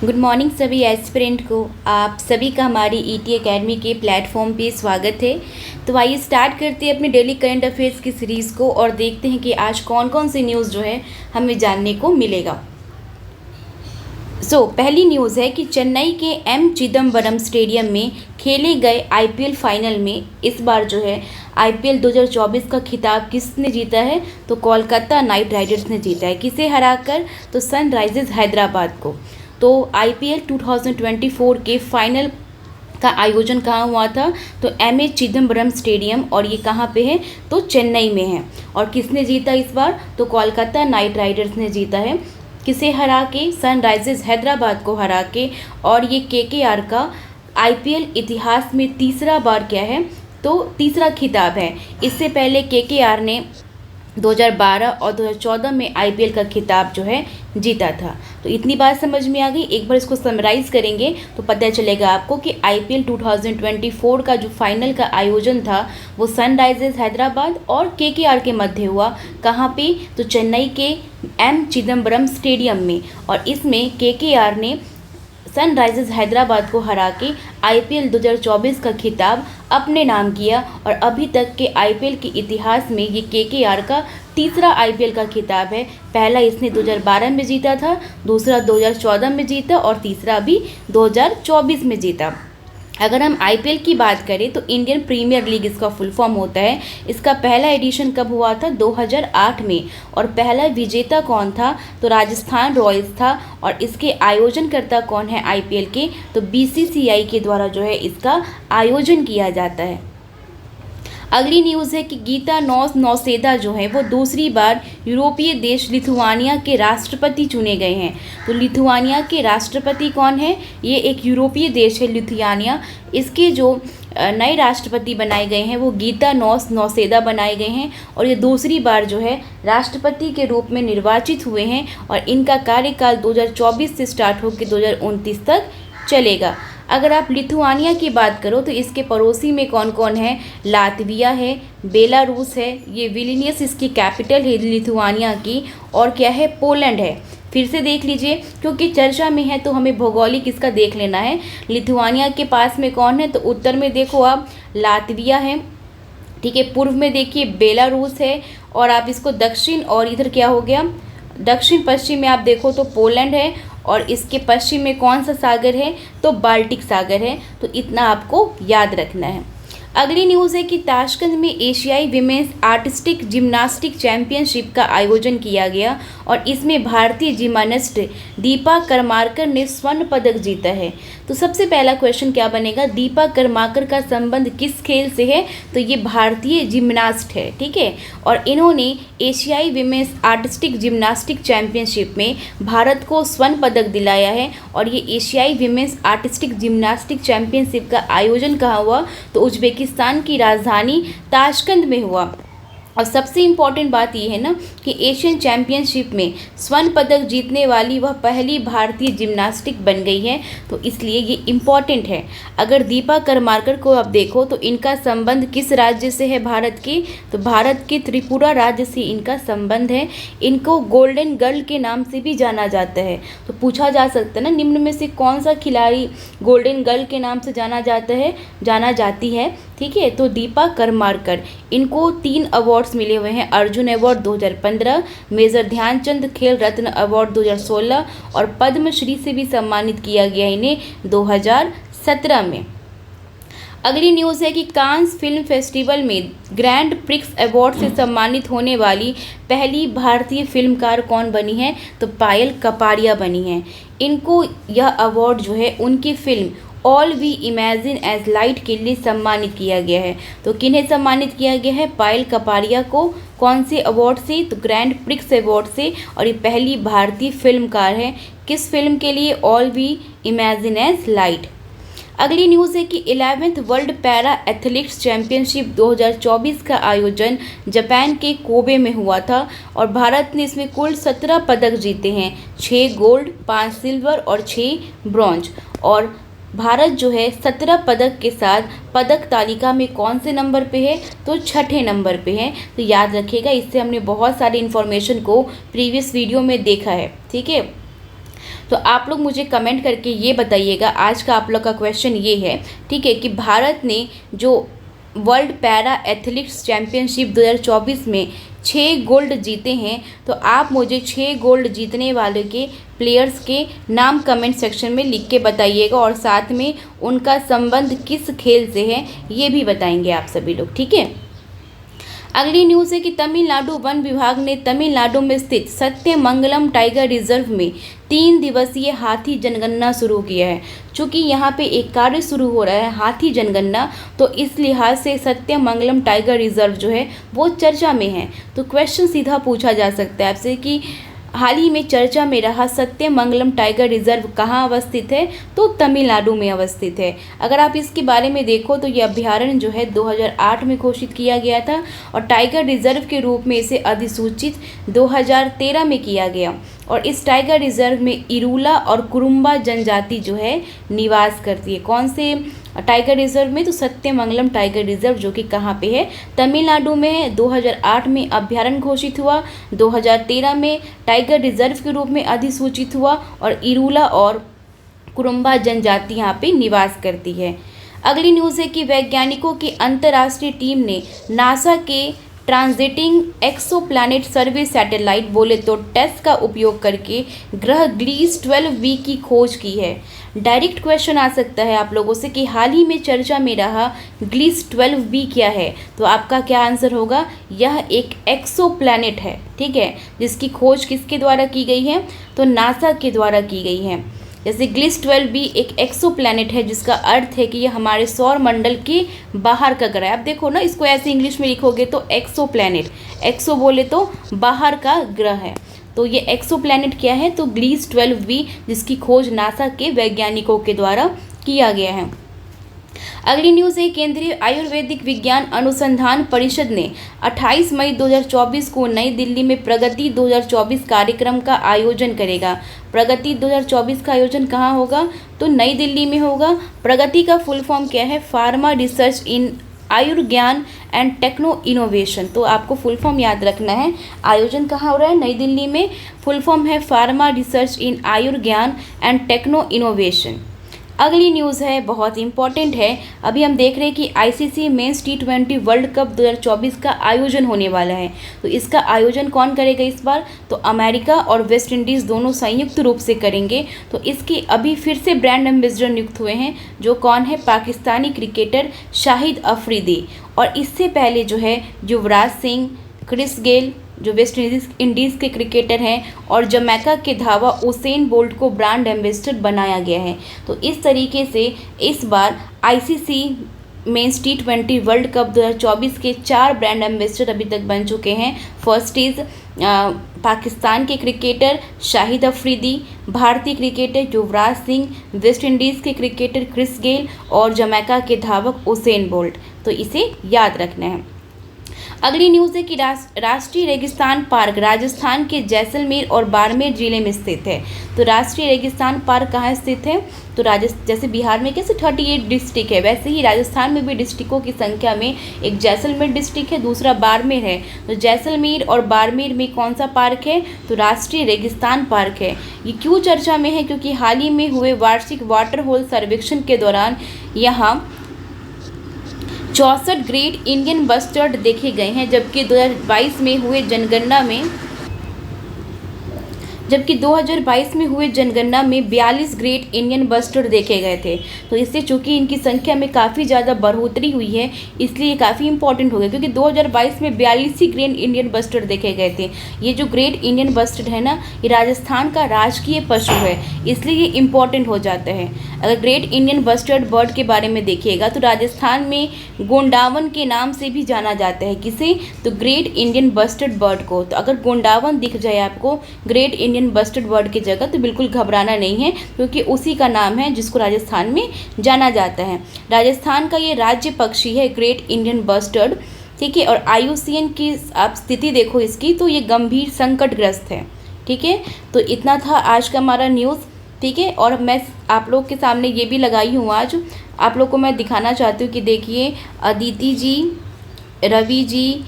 Good morning सभी aspirant को। आप सभी का हमारी ईटी एकेडमी के प्लेटफॉर्म पे स्वागत है। तो आइए स्टार्ट करते हैं अपने डेली करंट अफेयर्स की सीरीज़ को और देखते हैं कि आज कौन कौन सी न्यूज़ जो है हमें जानने को मिलेगा। पहली न्यूज़ है कि चेन्नई के एम चिदम्बरम स्टेडियम में खेले गए आईपीएल फाइनल में इस बार जो है आईपीएल 2024 का खिताब किसने जीता है? तो कोलकाता नाइट राइडर्स ने जीता है। किसे हराकर? तो सनराइजर्स हैदराबाद को। तो आईपीएल 2024 के फाइनल का आयोजन कहाँ हुआ था? तो एम चिदम्बरम स्टेडियम, और ये कहाँ पे है? तो चेन्नई में है। और किसने जीता इस बार? तो कोलकाता नाइट राइडर्स ने जीता है। किसे हरा के? सनराइजर्स हैदराबाद को हरा के। और ये केकेआर का आईपीएल इतिहास में तीसरा बार क्या है? तो तीसरा खिताब है। इससे पहले केकेआर ने 2012 और 2014 में आईपीएल का खिताब जो है जीता था। तो इतनी बात समझ में आ गई। एक बार इसको समराइज़ करेंगे तो पता चलेगा आपको कि आईपीएल 2024 का जो फाइनल का आयोजन था वो सनराइजर्स हैदराबाद और केकेआर के मध्य हुआ। कहाँ पे? तो चेन्नई के एम चिदम्बरम स्टेडियम में। और इसमें केकेआर ने सनराइजर्स हैदराबाद को हरा के आईपीएल 2024 का खिताब अपने नाम किया। और अभी तक के आईपीएल के इतिहास में ये केकेआर का तीसरा आईपीएल का खिताब है। पहला इसने 2012 में जीता था, दूसरा 2014 में जीता और तीसरा भी 2024 में जीता। अगर हम आईपीएल की बात करें तो इंडियन प्रीमियर लीग इसका फुल फॉर्म होता है। इसका पहला एडिशन कब हुआ था? 2008 में। और पहला विजेता कौन था? तो राजस्थान रॉयल्स था। और इसके आयोजनकर्ता कौन है आईपीएल के? तो बीसीसीआई के द्वारा जो है इसका आयोजन किया जाता है। अगली न्यूज़ है कि गीता नौसेदा जो है वो दूसरी बार यूरोपीय देश लिथुआनिया के राष्ट्रपति चुने गए हैं। तो लिथुआनिया के राष्ट्रपति कौन है? ये एक यूरोपीय देश है लिथुआनिया। इसके जो नए राष्ट्रपति बनाए गए हैं वो गीता नौसेदा बनाए गए हैं। और ये दूसरी बार जो है राष्ट्रपति के रूप में निर्वाचित हुए हैं। और इनका कार्यकाल 2024 से स्टार्ट होकर 2029 तक चलेगा। अगर आप लिथुआनिया की बात करो तो इसके पड़ोसी में कौन कौन है? लातविया है, बेलारूस है, ये विलिनियस इसकी कैपिटल है लिथुआनिया की, और क्या है? पोलैंड है। फिर से देख लीजिए क्योंकि चर्चा में है तो हमें भौगोलिक इसका देख लेना है। लिथुआनिया के पास में कौन है? तो उत्तर में देखो आप लातविया है, ठीक है। पूर्व में देखिए बेलारूस है। और आप इसको दक्षिण, और इधर क्या हो गया? दक्षिण पश्चिम में आप देखो तो पोलैंड है। और इसके पश्चिम में कौन सा सागर है? तो बाल्टिक सागर है। तो इतना आपको याद रखना है। अगली न्यूज़ है कि ताशकंद में एशियाई विमेंस आर्टिस्टिक जिम्नास्टिक चैंपियनशिप का आयोजन किया गया। और इसमें भारतीय जिम्नास्ट दीपा करमाकर ने स्वर्ण पदक जीता है। तो सबसे पहला क्वेश्चन क्या बनेगा? दीपा करमाकर का संबंध किस खेल से है? तो ये भारतीय जिम्नास्ट है, ठीक है। और इन्होंने एशियाई विमेंस आर्टिस्टिक जिम्नास्टिक चैंपियनशिप में भारत को स्वर्ण पदक दिलाया है। और ये एशियाई विमेंस आर्टिस्टिक जिम्नास्टिक चैंपियनशिप का आयोजन कहाँ हुआ? तो उज्बेकिस्तान की राजधानी ताशकंद में हुआ। और सबसे इम्पॉर्टेंट बात यह है ना कि एशियन चैम्पियनशिप में स्वर्ण पदक जीतने वाली वह पहली भारतीय जिम्नास्टिक बन गई है। तो इसलिए ये इम्पॉर्टेंट है। अगर दीपा करमाकर को आप देखो तो इनका संबंध किस राज्य से है भारत के? तो भारत के त्रिपुरा राज्य से इनका संबंध है। इनको गोल्डन गर्ल के नाम से भी जाना जाता है। तो पूछा जा सकता है ना, निम्न में से कौन सा खिलाड़ी गोल्डन गर्ल के नाम से जाना जाती है, ठीक है। तो दीपा करमाकर, इनको 3 अवार्ड्स मिले हुए हैं। अर्जुन अवार्ड 2015, मेजर ध्यानचंद खेल रत्न अवार्ड 2016 और पद्मश्री से भी सम्मानित किया गया इन्हें 2017 में। अगली न्यूज़ है कि कांस फिल्म फेस्टिवल में ग्रैंड प्रिक्स अवार्ड से सम्मानित होने वाली पहली भारतीय फिल्मकार कौन बनी है? तो पायल कपाड़िया बनी है। इनको यह अवार्ड जो है उनकी film All We Imagine as Light के लिए सम्मानित किया गया है। तो किन्हें सम्मानित किया गया है? पायल कपाड़िया को। कौन से अवार्ड से? तो ग्रैंड प्रिक्स अवार्ड से। और ये पहली भारतीय फिल्मकार है। किस फिल्म के लिए? All We Imagine as Light. अगली न्यूज़ है कि 11th world para athletics championship 2024 का आयोजन जापान के कोबे में हुआ था। और भारत ने इसमें कुल 17 पदक जीते हैं, 6 गोल्ड, 5 सिल्वर और 6 ब्रॉन्ज। और भारत जो है 17 पदक के साथ पदक तालिका में कौन से नंबर पे है? तो 6ठे नंबर पे है। तो याद रखिएगा, इससे हमने बहुत सारी इन्फॉर्मेशन को प्रीवियस वीडियो में देखा है, ठीक है। तो आप लोग मुझे कमेंट करके ये बताइएगा, आज का आप लोग का क्वेश्चन ये है, ठीक है, कि भारत ने जो वर्ल्ड पैरा एथलेटिक्स चैम्पियनशिप 2024 में 6 गोल्ड जीते हैं, तो आप मुझे 6 गोल्ड जीतने वाले के प्लेयर्स के नाम कमेंट सेक्शन में लिख के बताइएगा, और साथ में उनका संबंध किस खेल से है ये भी बताएंगे आप सभी लोग, ठीक है। अगली न्यूज़ है कि तमिलनाडु वन विभाग ने तमिलनाडु में स्थित सत्यमंगलम टाइगर रिजर्व में 3 दिवसीय हाथी जनगणना शुरू किया है। चूँकि यहाँ पे एक कार्य शुरू हो रहा है हाथी जनगणना, तो इस लिहाज से सत्यमंगलम टाइगर रिजर्व जो है वो चर्चा में है। तो क्वेश्चन सीधा पूछा जा सकता है आपसे कि हाल ही में चर्चा में रहा सत्यमंगलम टाइगर रिजर्व कहाँ अवस्थित है, तो तमिलनाडु में अवस्थित है। अगर आप इसके बारे में देखो तो ये अभ्यारण्य जो है 2008 में घोषित किया गया था, और टाइगर रिजर्व के रूप में इसे अधिसूचित 2013 में किया गया। और इस टाइगर रिजर्व में इरूला और कुरुम्बा जनजाति जो है निवास करती है। कौन से टाइगर रिजर्व में, तो सत्यमंगलम टाइगर रिजर्व, जो कि कहाँ पे है, तमिलनाडु में है। 2008 में अभ्यारण्य घोषित हुआ, 2013 में टाइगर रिजर्व के रूप में अधिसूचित हुआ, और इरूला और कुरुम्बा जनजाति यहाँ पे निवास करती है। अगली न्यूज़ है कि वैज्ञानिकों की अंतर्राष्ट्रीय टीम ने नासा के ट्रांजिटिंग एक्सोप्लैनेट सर्वे सैटेलाइट बोले तो टेस्ट का उपयोग करके ग्रह ग्लीस 12b की खोज की है। डायरेक्ट क्वेश्चन आ सकता है आप लोगों से कि हाल ही में चर्चा में रहा ग्लीस 12b क्या है, तो आपका क्या आंसर होगा, यह एक एक्सोप्लैनेट है, ठीक है, जिसकी खोज किसके द्वारा की गई है, तो नासा के द्वारा की गई है। जैसे ग्लिस 12b एक एक्सोप्लैनेट है, जिसका अर्थ है कि ये हमारे सौर मंडल के बाहर का ग्रह है। आप देखो ना, इसको ऐसे इंग्लिश में लिखोगे तो एक्सोप्लैनेट, एक्सो बोले तो बाहर का ग्रह है, तो ये एक्सोप्लैनेट क्या है, तो ग्लिस 12b, जिसकी खोज नासा के वैज्ञानिकों के द्वारा किया गया है। अगली न्यूज़ है केंद्रीय आयुर्वेदिक विज्ञान अनुसंधान परिषद ने 28 मई 2024 को नई दिल्ली में प्रगति 2024 कार्यक्रम का आयोजन करेगा। प्रगति 2024 का आयोजन कहाँ होगा, तो नई दिल्ली में होगा। प्रगति का फुल फॉर्म क्या है, pharma research in Ayurgyan and techno innovation. तो आपको फुल फॉर्म याद रखना है। आयोजन कहाँ हो रहा है, नई दिल्ली में। फुल फॉर्म है pharma research in Ayurgyan and techno innovation. अगली न्यूज़ है, बहुत इंपॉर्टेंट है। अभी हम देख रहे हैं कि ICC men's T20 world cup 2024 का आयोजन होने वाला है। तो इसका आयोजन कौन करेगा इस बार, तो अमेरिका और वेस्ट इंडीज़ दोनों संयुक्त रूप से करेंगे। तो इसकी अभी फिर से ब्रांड एम्बेसडर नियुक्त हुए हैं, जो कौन है, पाकिस्तानी क्रिकेटर शाहिद अफरीदी। और इससे पहले जो है युवराज सिंह, क्रिस गेल जो वेस्ट इंडीज़ के क्रिकेटर हैं, और जमैका के धावा उसेन बोल्ट को ब्रांड एम्बेसडर बनाया गया है। तो इस तरीके से इस बार ICC men's T20 world cup 2024 के 4 ब्रांड एम्बेसडर अभी तक बन चुके हैं। फर्स्ट इज़ पाकिस्तान के क्रिकेटर शाहिद अफरीदी, भारतीय cricketer Yuvraj Singh, West Indies के क्रिकेटर क्रिस गेल, और जमैका के धावक उसेन बोल्ट। तो इसे याद रखना है। अगली न्यूज़ है कि राष्ट्रीय रेगिस्तान पार्क राजस्थान के जैसलमेर और बाड़मेर जिले में स्थित है। तो राष्ट्रीय रेगिस्तान पार्क कहाँ स्थित है, तो जैसे बिहार में कैसे 38 डिस्ट्रिक्ट है, वैसे ही राजस्थान में भी डिस्ट्रिक्टों की संख्या में एक जैसलमेर डिस्ट्रिक्ट है, दूसरा बाड़मेर है। तो जैसलमेर और बाड़मेर में कौन सा पार्क है, तो राष्ट्रीय रेगिस्तान पार्क है। ये क्यों चर्चा में है, क्योंकि हाल ही में हुए वार्षिक वाटर होल सर्वेक्षण के दौरान यहाँ 64 ग्रेट इंडियन बस्टर्ड देखे गए हैं, जबकि 2022 में हुए जनगणना में 42 ग्रेट इंडियन बस्टर्ड देखे गए थे। तो इससे चूंकि इनकी संख्या में काफ़ी ज़्यादा बढ़ोतरी हुई है, इसलिए ये काफ़ी इंपॉर्टेंट हो गया, क्योंकि 2022 में 42 ही ग्रेट इंडियन बस्टर्ड देखे गए थे। ये जो ग्रेट इंडियन बस्टर्ड है ना, ये राजस्थान का राजकीय पशु है, इसलिए ये इम्पॉर्टेंट हो जाता है। अगर ग्रेट इंडियन बस्टर्ड बर्ड के बारे में देखिएगा तो राजस्थान में गोंडावन के नाम से भी जाना जाता है। किसे, तो ग्रेट इंडियन बस्टर्ड बर्ड को। तो अगर गोंडावन दिख जाए आपको ग्रेट इंडियन बस्टर्ड बर्ड की जगह, तो बिल्कुल घबराना नहीं है, क्योंकि उसी का नाम है जिसको राजस्थान में जाना जाता है। राजस्थान का ये राज्य पक्षी है ग्रेट इंडियन बस्टर्ड, ठीक है। और IUCN की आप स्थिति देखो इसकी, तो ये गंभीर संकटग्रस्त है, ठीक है। तो इतना था आज का हमारा न्यूज़, ठीक है। और मैं आप लोग के सामने ये भी लगाई हूँ, आज आप लोग को मैं दिखाना चाहती हूँ कि देखिए अदिति जी, रवि जी,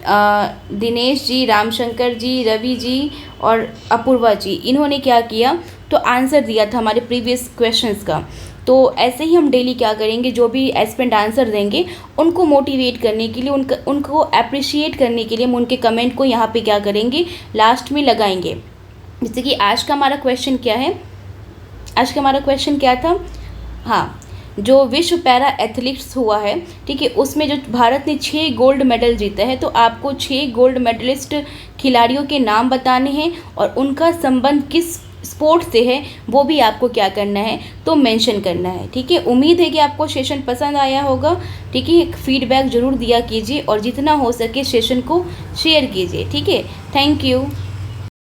दिनेश जी, रामशंकर जी, रवि जी और अपूर्वा जी, इन्होंने क्या किया तो आंसर दिया था हमारे प्रीवियस क्वेश्चंस का। तो ऐसे ही हम डेली क्या करेंगे, जो भी एस्पिरेंट आंसर देंगे उनको मोटिवेट करने के लिए, उनको अप्रिशिएट करने के लिए हम उनके कमेंट को यहाँ पे क्या करेंगे, लास्ट में लगाएंगे। जैसे कि आज का हमारा क्वेश्चन क्या है, आज का हमारा क्वेश्चन क्या था, हाँ, जो विश्व पैरा एथलीट्स हुआ है, ठीक है, उसमें जो भारत ने 6 गोल्ड मेडल जीता है, तो आपको 6 गोल्ड मेडलिस्ट खिलाड़ियों के नाम बताने हैं और उनका संबंध किस स्पोर्ट से है वो भी आपको क्या करना है तो मेंशन करना है। ठीक है, उम्मीद है कि आपको सेशन पसंद आया होगा। ठीक है, फीडबैक ज़रूर दिया कीजिए और जितना हो सके सेशन को शेयर कीजिए। ठीक है, थैंक यू।